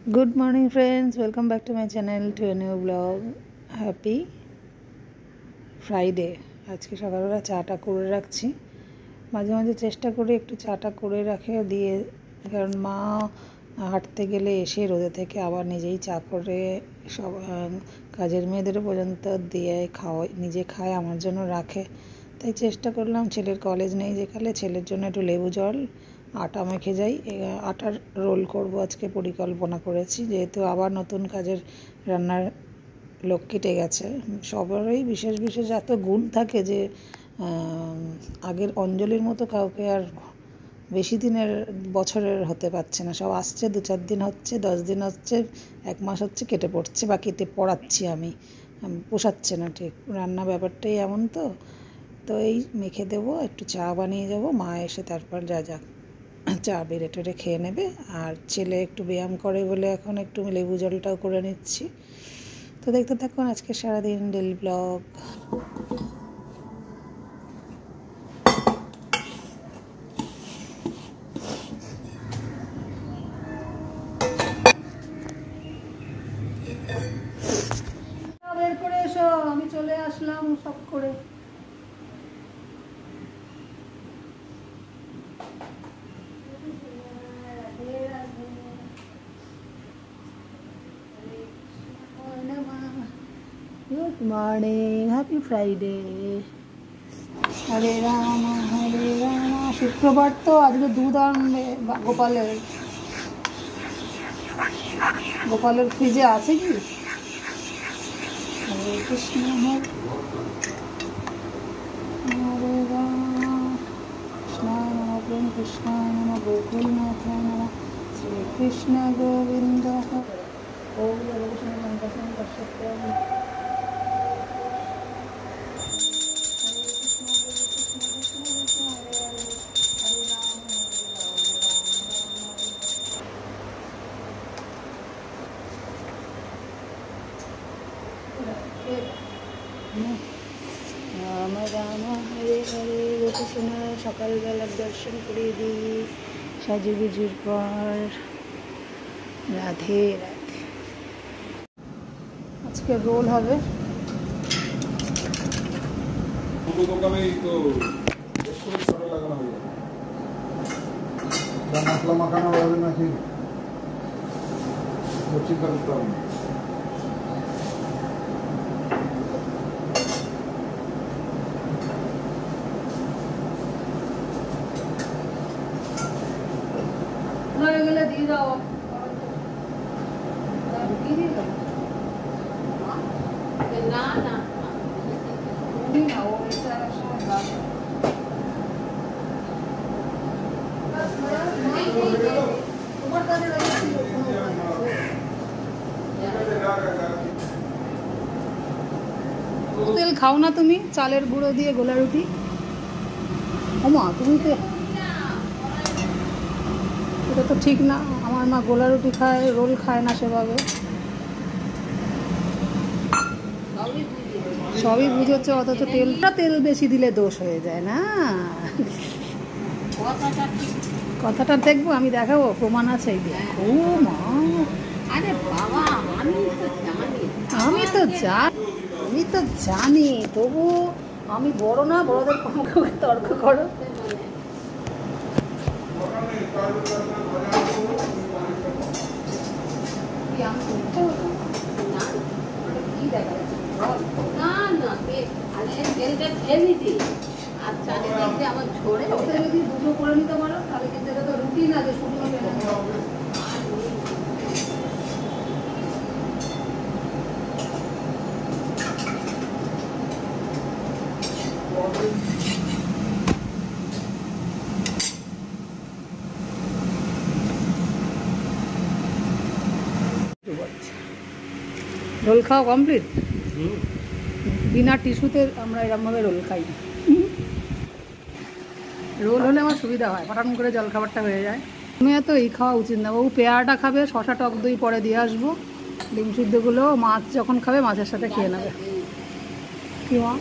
Good morning, friends. Welcome back to my channel to a new vlog. Happy Friday. আজকে সকালবেলা চাটা করে রাখছি। মাঝে মাঝে চেষ্টা করি একটু চাটা করে রাখে দিয়ে, কারণ মা হাঁটতে গেলে এসে রোদে থেকে আবার নিজেই চা করে সব কাজের মেয়েদেরও পর্যন্ত দিয়ে খাওয়াই, নিজে খায়, আমার জন্য রাখে। তাই চেষ্টা করলাম, ছেলের কলেজ নেই যেকালে, ছেলের জন্য একটু লেবু জল আটা মেখে যাই। আটার রোল করব আজকে পরিকল্পনা করেছি, যেহেতু আবার নতুন কাজের রান্নার লোক কেটে গেছে। সবারই বিশেষ বিশেষ এত গুণ থাকে যে আগের অঞ্জলির মতো কাউকে আর বেশি দিনের বছরের হতে পারছে না। সব আসছে, 2-4 দিন হচ্ছে, 10 দিন হচ্ছে, 1 মাস হচ্ছে, কেটে পড়ছে বা কেটে পড়াচ্ছি আমি, পোষাচ্ছে না ঠিক। রান্না ব্যাপারটাই এমন। তো এই মেখে দেবো, একটু চা বানিয়ে যাবো, মা এসে তারপর যা যা চা বেড়ে টেড়ে খেয়ে নেবে। আর ছেলে একটু ব্যায়াম করে বলে এখন একটু লেবু জলটাও করে নিচ্ছি। তো দেখতে থাকুন আজকে সারাদিন ডেলি ব্লগ। বের করে এসো, আমি চলে আসলাম সব করে। Good morning, happy Friday. Hare Ram Hare Ram. শুক্রবার তো আজকে দুধ আনবে গোপালের ফ্রিজে আছে কি? হরে কৃষ্ণ হরে রাম কৃষ্ণায় নমঃ প্রেম কৃষ্ণায় নমঃ গোকুলনাথায় নমঃ শ্রীকৃষ্ণ গোবিন্দ ওম নমঃ শিবায়। রাম রাম হরে হরে। গোপীসোনা সকালবেলার দর্শন করিয়ে দিই সাজুগুজুর পর। রাধে রাধে। আজকে রোল হবে। মশলা মাখানো হবে নাকি চিন্তা করতে হবে। হয়ে গেলে দিয়ে দাও। না না তেল খাও না তুমি? চালের গুঁড়ো দিয়ে গোলা রুটি। ওমা, তুমি তো, এটা তো ঠিক না। আমার মা গোলা রুটি খায়, রোল খায় না সেভাবে। সবই বুঝেছো, অথচ তেল বেশি দিলে দোষ হয়ে যায় না। কথাটা দেখবো, আমি দেখাবো, প্রমাণ আছে। ও মা, আরে বাবা, আমি তো জানি, তবু আমি বড় না, বড়দের মুখে তর্ক করো। আমার ঝোড়ে যদি দুটো করে নিতে পারো তাহলে কিন্তু এটা তো রুটি না যে শুকনো রোল খাওয়া কমপ্লিট। বিনা টিস্যুতে আমরা এরকমভাবে রোল খাই। রোল হলে আমার সুবিধা হয়, ফটাফট করে জলখাবারটা হয়ে যায়। তুমি এত এই খাওয়া উচিত না। ও পেয়ারাটা খাবে, শশা টক দই পরে দিয়ে আসবো, ডিম সিদ্ধগুলো মাছ যখন খাবে মাছের সাথে খেয়ে নেবে। কি মা,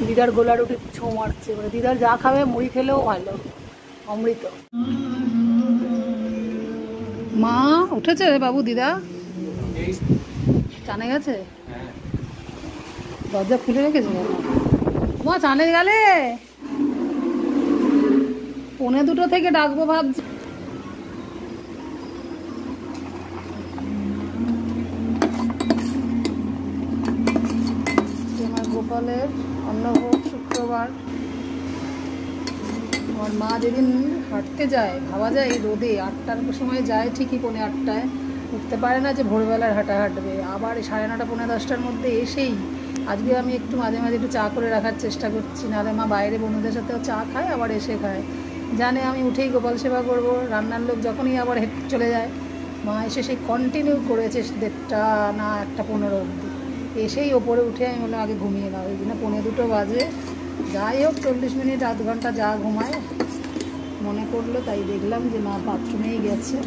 দিদার গোলা রুটি ছো মারছে, দিদার যা খাবে মুড়ি খেলেও ভালো, অমৃত। মা উঠেছে বাবু দিদা চানে গেছে দরজা খুলে রেখেছে মা চানে গেলে 1:45 থেকে ডাকবো ভাবছি আমার গোপালের অন্নভোগ শুক্রবার আমার মা যেদিন হাঁটতে যায় ভাবা যায় এই রোদে 8টার সময় যায় ঠিকই 8:45 উঠতে পারে না যে ভোরবেলার হাঁটা হাঁটবে আবার 9:30 10:30টার মধ্যে এসেই আজকে আমি একটু মাঝে মাঝে একটু চা করে রাখার চেষ্টা করছি নাহলে মা বাইরে বন্ধুদের সাথেও চা খায় আবার এসে খায় জানে আমি উঠেই গোপাল সেবা করব রান্নার লোক যখনই আবার হেঁটে চলে যায় মা এসে সেই কন্টিনিউ করেছে 1:30 না 1:15 অবধি এসেই ওপরে উঠে আমি বললাম আগে ঘুমিয়ে নাও ওই জন্য 1:45 বাজে যাই হোক 40 মিনিট আধ ঘন্টা যা ঘুমায় মনে করলো তাই দেখলাম যে মা বাথরুমেই গেছে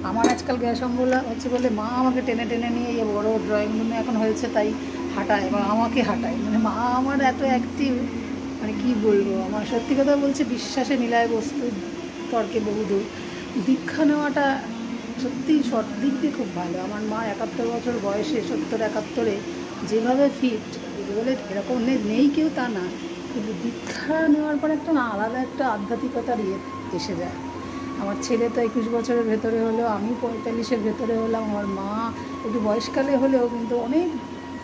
আমার আজকাল গ্যাস অম্বল হচ্ছে বলে মা আমাকে টেনে টেনে নিয়ে এই বড় ড্রয়িং রুমে এখন হয়েছে তাই হাঁটায় বা আমাকে হাঁটায় মানে মা আমার এত অ্যাক্টিভ মানে কী বলবো আমার সত্যি কথা বলছে বিশ্বাসে মিলায় বস্তু তর্কে বহুদূর দীক্ষা নেওয়াটা সত্যি সব দিক দিয়ে খুব ভালো আমার মা 71 বছর বয়সে 70-71 যেভাবে ফিট বলে এরকম নেই কেউ তা না কিন্তু দীক্ষা নেওয়ার পর একটা না আলাদা একটা আধ্যাত্মিকতার এসে যায় আমার ছেলে তো 21 বছরের ভেতরে হলো আমি 45-এর ভেতরে হলাম আমার মা একটু বয়সকালে হলেও কিন্তু অনেক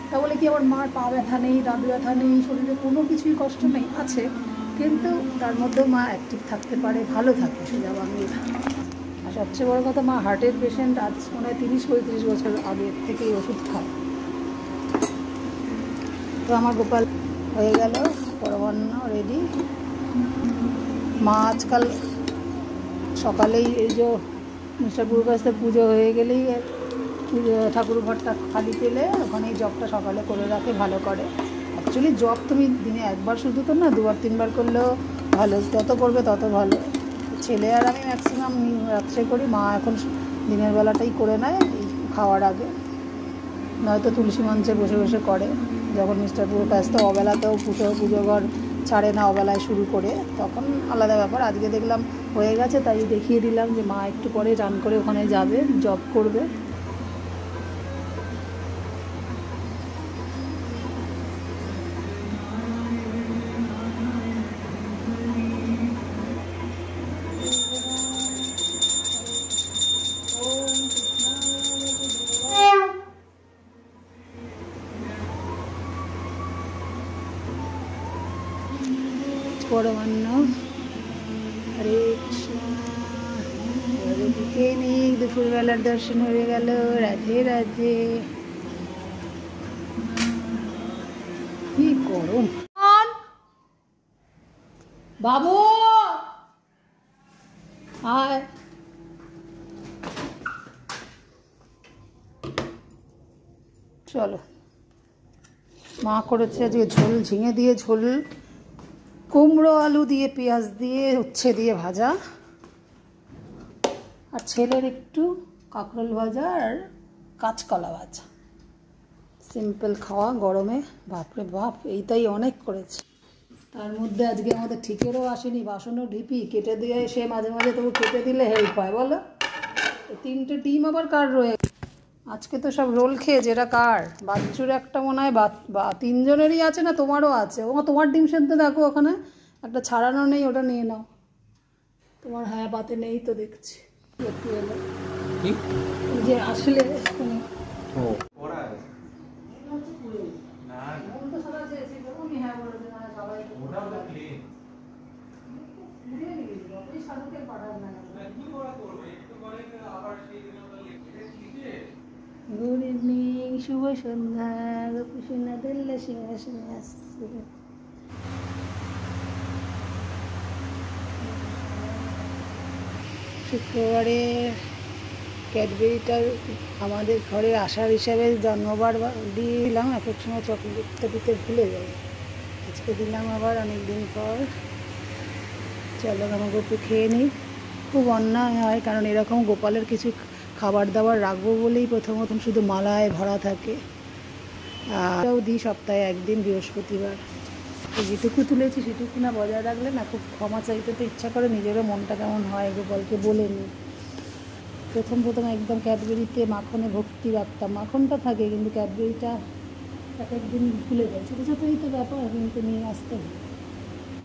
তা বলে কি আমার মার পা ব্যথা নেই দাঁত ব্যথা নেই শরীরে কোনো কিছুই কষ্ট নেই আছে কিন্তু তার মধ্যেও মা অ্যাক্টিভ থাকতে পারে ভালো থাকে সোজা বাংলা আর সবচেয়ে বড় কথা মা হার্টের পেশেন্ট আজ মনে হয় 30-35 বছর আগে থেকেই ওষুধ খায় তো আমার গোপাল হয়ে গেল পরমান্ন রেডি মা আজকাল সকালেই এই যে মিস্টার পুরকাস্তে পুজো হয়ে গেলেই ঠাকুর ঘরটা খালি পেলে ওখানেই জবটা সকালে করে রাখে ভালো করে অ্যাকচুয়ালি জব তুমি দিনে একবার শুধু তো না 2-3 করলেও ভালো যত করবে তত ভালো ছেলে আর আমি ম্যাক্সিমাম রাত্রে করি মা এখন দিনের বেলাটাই করে নেয় খাওয়ার আগে নয়তো তুলসী মঞ্চে বসে বসে করে যখন মিস্টার পুরকাস্তে অবেলাতেও পুজো ঘর ছাড়ে না অবেলায় শুরু করে তখন আলাদা ব্যাপার আজকে দেখলাম হয়ে গেছে তাই দেখিয়ে দিলাম যে মা একটু পরে রান করে ওখানে যাবে জব করবে পরমান্ন হরে কৃষ্ণ দিকে নেই দুপুরবেলার দর্শন হয়ে গেল রাধে রাধে কি গরম বাবু আয় চলো মা করেছে আজকে ঝোল ঝিঙে দিয়ে ঝোল কুমড়ো আলু দিয়ে পেঁয়াজ দিয়ে উচ্ছে দিয়ে ভাজা আর ছেলের একটু কাঁকরোল ভাজা আর কাঁচকলা ভাজা সিম্পল খাওয়া গরমে বাপরে বাপ এইটাই অনেক করেছে তার মধ্যে আজকে আমাদের ঠিকেরও আসেনি বাসনও ঢিপি কেটে দিয়ে সে মাঝে মাঝে তবু কেটে দিলে হেল্প হয় বলো 3টে ডিম আবার কার রয়ে আজকে তো সব রোল খেয়েছে এটা কার বাচ্চুর একটা মনে হয় বা 3 জনেরই আছে না তোমারও আছে ও তোমার ডিম সেদ্ধ দেখো ওখানে একটা ছাড়ানো নেই ওটা নিয়ে নাও তোমার হ্যাঁ পাতে নেই তো দেখছি একটু এলো যে আসলে গুড ইভিনিং শুভ সন্ধ্যা গোপীসোনা দিল্লা সিংহাসনে আসছে শুক্রবারে ক্যাডবেরিটার আমাদের ঘরে আসার হিসাবে জন্মবার দিলাম এক এক সময় চকলেটটা দিতে ভুলে যাই আজকে দিলাম আবার অনেক দিন পর চলো আমার গোপু খেয়ে নিই খুব অন্যায় হয় কারণ এরকম গোপালের কিছু খাবার দাবার রাখবো বলেই প্রথম শুধু মালায় ভরা থাকে আরও দিই সপ্তাহে একদিন বৃহস্পতিবার তো যেটুকু তুলেছি সেটুকু না বজায় রাখলে না খুব ক্ষমা চাইতে তো ইচ্ছা করে, নিজেরও মনটা কেমন হয় গোপালকে বলে নিই। প্রথম একদম ক্যাডবেরিতে মাখনে ভর্তি রাখতাম, মাখনটা থাকে কিন্তু ক্যাডবেরিটা এক একদিন ভুলে যায়, ছোটো ছোটোই তো ব্যাপার, কিন্তু নিয়ে আসতে হয়।